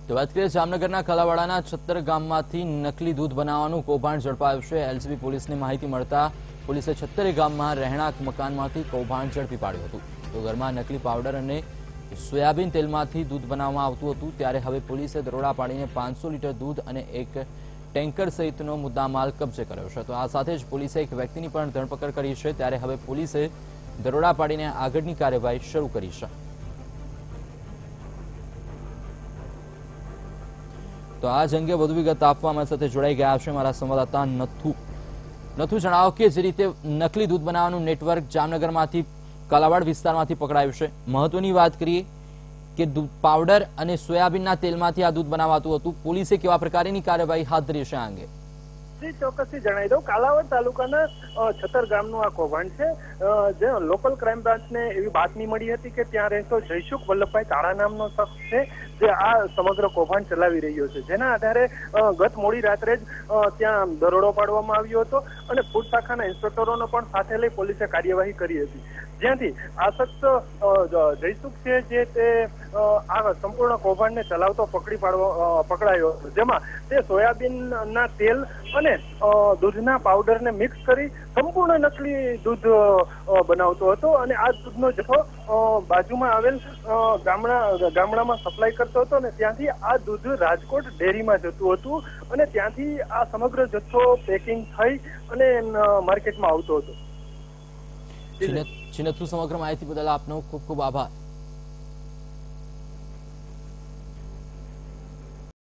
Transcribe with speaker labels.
Speaker 1: તો વાત કરીએ જામનગરના કલાવાડાના છત્તર ગામમાંથી નકલી દૂધ બનાવવાનું કૌભાંડ ઝડપાયું છે। એલસીબી પોલીસને માહિતી મળતા પોલીસે છત્તરે ગામમાં રહેણાંક મકાનમાંથી કૌભાંડ ઝડપી પાડ્યું હતું। તો ઘરમાં નકલી પાવડર અને સોયાબીન તેલમાંથી દૂધ બનાવવામાં આવતું હતું, ત્યારે હવે પોલીસે દરોડા પાડીને 500 લીટર દૂધ અને એક ટેન્કર સહિતનો મુદ્દામાલ કબજે કર્યો છે। તો આ સાથે જ પોલીસે એક વ્યક્તિની પણ ધરપકડ કરી છે, ત્યારે હવે પોલીસે દરોડા પાડીને આગળની કાર્યવાહી શરૂ કરી છે। તો આ અંગે વધુ વિગત આપવા અમારી સાથે જોડાઈ ગયા છે મારા સંવાદદાતા નથુ। જણાવો કે જે રીતે નકલી દૂધ બનાવવાનું નેટવર્ક જામનગરમાંથી કાલાવાડ વિસ્તારમાંથી પકડાયું છે, મહત્વની વાત કરીએ કે પાવડર અને સોયાબીનના તેલમાંથી આ દૂધ બનાવાતું હતું, પોલીસે કેવા પ્રકારની કાર્યવાહી હાથ ધરી છે આ અંગે?
Speaker 2: ચોક્કસથી જણાવી દઉં, કાલાવાડ તાલુકાના છત્તર ગામનું આ કૌભાંડ છે। જે લોકલ ક્રાઇમ બ્રાન્ચને એવી બાતમી મળી હતી કે ત્યાં રહેતો જયસુખ વલ્લભભાઈ કાળા નામનો શખ્સ છે જે આ સમગ્ર કૌભાંડ ચલાવી રહ્યો છે, જેના આધારે ગત મોડી રાત્રે જ ત્યાં દરોડો પાડવામાં આવ્યો હતો અને ફૂડ શાખાના ઇન્સ્પેક્ટરોનો પણ સાથે લઈ પોલીસે કાર્યવાહી કરી હતી, જ્યાંથી આ શખ્સ જયસુખ છે જે તે આ સંપૂર્ણ કૌભાંડને ચલાવતો પકડાયો હતો, જેમાં તે સોયાબીનના તેલ અને દૂધના પાવડરને મિક્સ કરી સંપૂર્ણ નકલી દૂધ બનાવતો હતો અને આ દૂધનો જથ્થો બાજુમાં આવેલ ગામડામાં સપ્લાય કરતો હતો અને ત્યાંથી આ દૂધ રાજકોટ ડેરીમાં જતું હતું અને ત્યાંથી આ સમગ્ર જથ્થો પેકિંગ થઈ અને માર્કેટમાં આવતો હતો।
Speaker 1: સમગ્ર માહિતી બદલ આપનો ખૂબ ખૂબ આભાર।